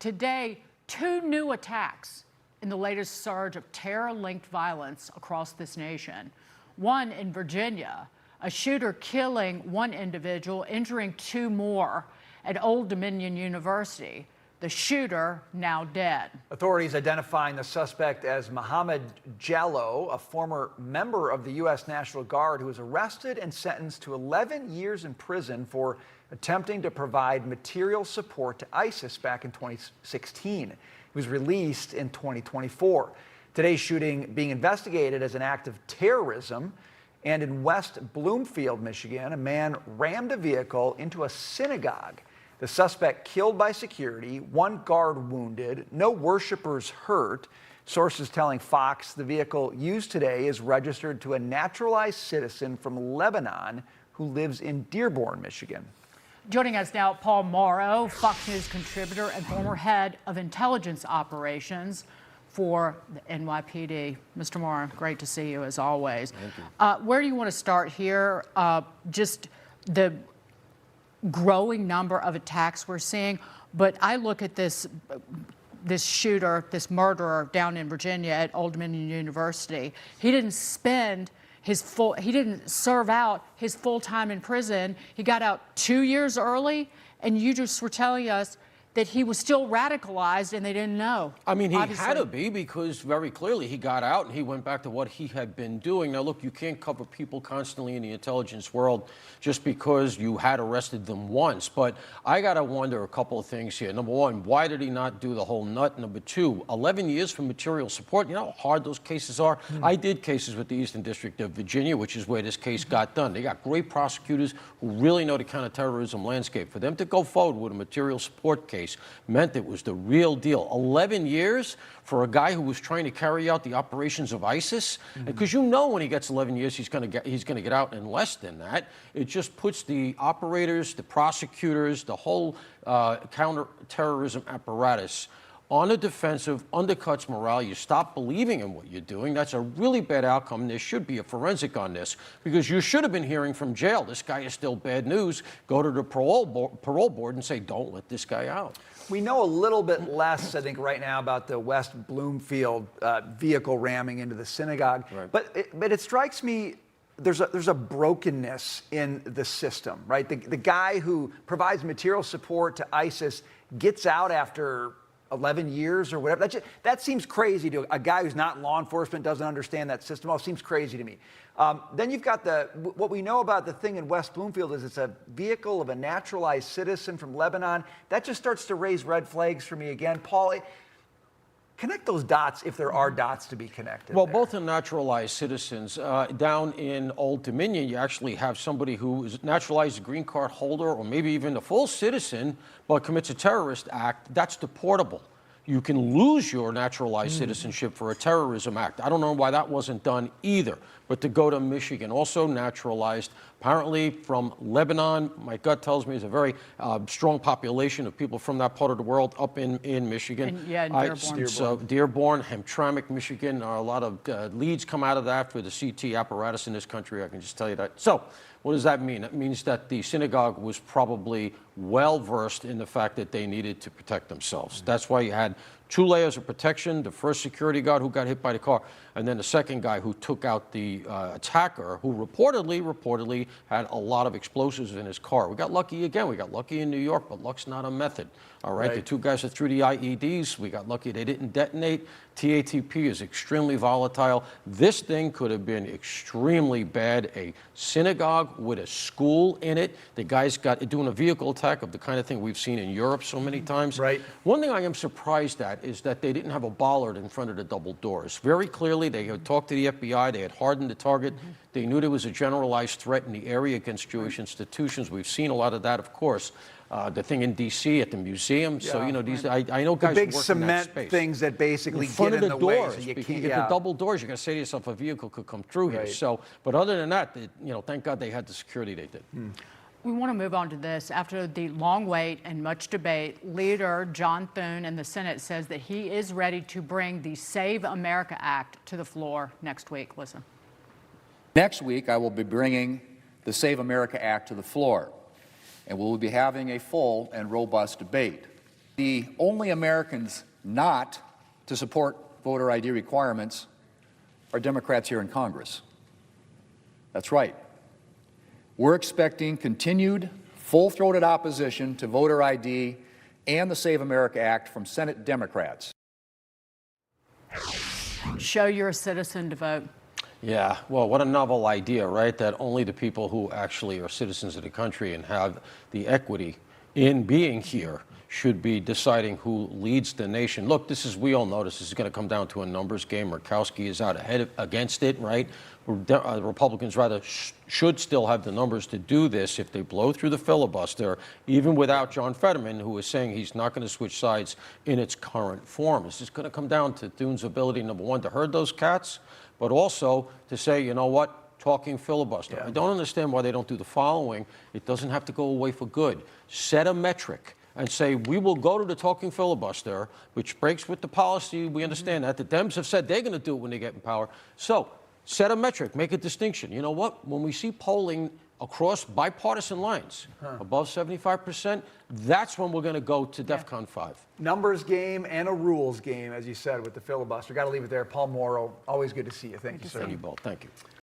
Today, two new attacks in the latest surge of terror-linked violence across this nation. One in Virginia, a shooter killing one individual, injuring two more at Old Dominion University. The shooter now dead. Authorities identifying the suspect as Mohammed Jallo, a former member of the U.S. National Guard who was arrested and sentenced to 11 years in prison for attempting to provide material support to ISIS back in 2016. He was released in 2024. Today's shooting being investigated as an act of terrorism. And in West Bloomfield, Michigan, a man rammed a vehicle into a synagogue. The suspect killed by security, one guard wounded, no worshipers hurt. Sources telling Fox the vehicle used today is registered to a naturalized citizen from Lebanon who lives in Dearborn, Michigan. Joining us now, Paul Mauro, Fox News contributor and former head of intelligence operations for the NYPD. Mr. Mauro, great to see you as always. Thank you. Where do you want to start here? Just the growing number of attacks we're seeing, but I look at this shooter, this murderer down in Virginia at Old Dominion University. He didn't serve out his full time in prison. He got out 2 years early, and you just were telling us that he was still radicalized and they didn't know. I mean, he Obviously. had to be, because very clearly he got out and he went back to what he had been doing. Now, look, you can't cover people constantly in the intelligence world just because you had arrested them once. But I got to wonder a couple of things here. Number one, why did he not do the whole nut? Number two, 11 years for material support. You know how hard those cases are? I did cases with the Eastern District of Virginia, which is where this case got done. They got great prosecutors who really know the counterterrorism landscape. For them to go forward with a material support case meant it was the real deal. 11 years for a guy who was trying to carry out the operations of ISIS, because you know when he gets 11 years, he's going to get out in less than that. It just puts the operators, the prosecutors, the whole counterterrorism apparatus on the defensive, undercuts morale. You stop believing in what you're doing. That's a really bad outcome. There should be a forensic on this, because you should have been hearing from jail, this guy is still bad news. Go to the parole board and say, don't let this guy out. We know a little bit less, I think, right now about the West Bloomfield vehicle ramming into the synagogue. Right. But it strikes me there's a brokenness in the system, right? The guy who provides material support to ISIS gets out after 11 years or whatever. That seems crazy to a guy who's not in law enforcement, doesn't understand that system. It seems crazy to me. Then you've got what we know about the thing in West Bloomfield is it's a vehicle of a naturalized citizen from Lebanon. That just starts to raise red flags for me again. Paul, connect those dots if there are dots to be connected. Well, both are naturalized citizens. Down in Old Dominion, you actually have somebody who is naturalized green card holder or maybe even a full citizen, but commits a terrorist act. That's deportable. You can lose your naturalized citizenship for a terrorism act. I don't know why that wasn't done either. But to go to Michigan, also naturalized, apparently from Lebanon. My gut tells me there's a very strong population of people from that part of the world up in Michigan. In Dearborn. So Dearborn, Hamtramck, Michigan, a lot of leads come out of that for the CT apparatus in this country. I can just tell you that. So what does that mean? It means that the synagogue was probably well versed in the fact that they needed to protect themselves. That's why you had two layers of protection, the first security guard who got hit by the car, and then the second guy who took out the attacker, who reportedly had a lot of explosives in his car. We got lucky again. We got lucky in New York, but luck's not a method. All right, the two guys that threw the IEDs, we got lucky they didn't detonate. TATP is extremely volatile. This thing could have been extremely bad. A synagogue with a school in it. The guy's doing a vehicle attack of the kind of thing we've seen in Europe so many times. Right. One thing I am surprised at is that they didn't have a bollard in front of the double doors. Very clearly, they had talked to the FBI. They had hardened the target. They knew there was a generalized threat in the area against Jewish institutions. We've seen a lot of that, of course. The thing in D.C. at the museum. Yeah, so, you know, I know guys the big work cement in that space. things that basically in front get of in the the way. doors. So you You can't, get the double doors. You're going to say to yourself, a vehicle could come through here. So, but other than that, you know, thank God they had the security they did. We want to move on to this. After the long wait and much debate, leader John Thune in the Senate says that he is ready to bring the Save America Act to the floor next week. Listen. Next week, I will be bringing the Save America Act to the floor, and we'll be having a full and robust debate. The only Americans not to support voter ID requirements are Democrats here in Congress. That's right. We're expecting continued full-throated opposition to voter ID and the Save America Act from Senate Democrats. Show you're a citizen to vote. Yeah, well, what a novel idea, right? That only the people who actually are citizens of the country and have the equity in being here should be deciding who leads the nation. Look, we all know this is going to come down to a numbers game. Murkowski is out ahead against it, right? Republicans rather should still have the numbers to do this if they blow through the filibuster, even without John Fetterman, who is saying he's not going to switch sides in its current form. This is going to come down to Thune's ability, number one, to herd those cats, but also to say, you know what? Talking filibuster. I don't understand why they don't do the following. It doesn't have to go away for good. Set a metric and say, we will go to the talking filibuster, which breaks with the policy. We understand that. The Dems have said they're going to do it when they get in power. So set a metric, make a distinction. You know what? When we see polling across bipartisan lines above 75%, that's when we're going to go to DEFCON 5. Numbers game and a rules game, as you said, with the filibuster. Got to leave it there. Paul Mauro, always good to see you. Thank you, sir. Thank you both. Thank you.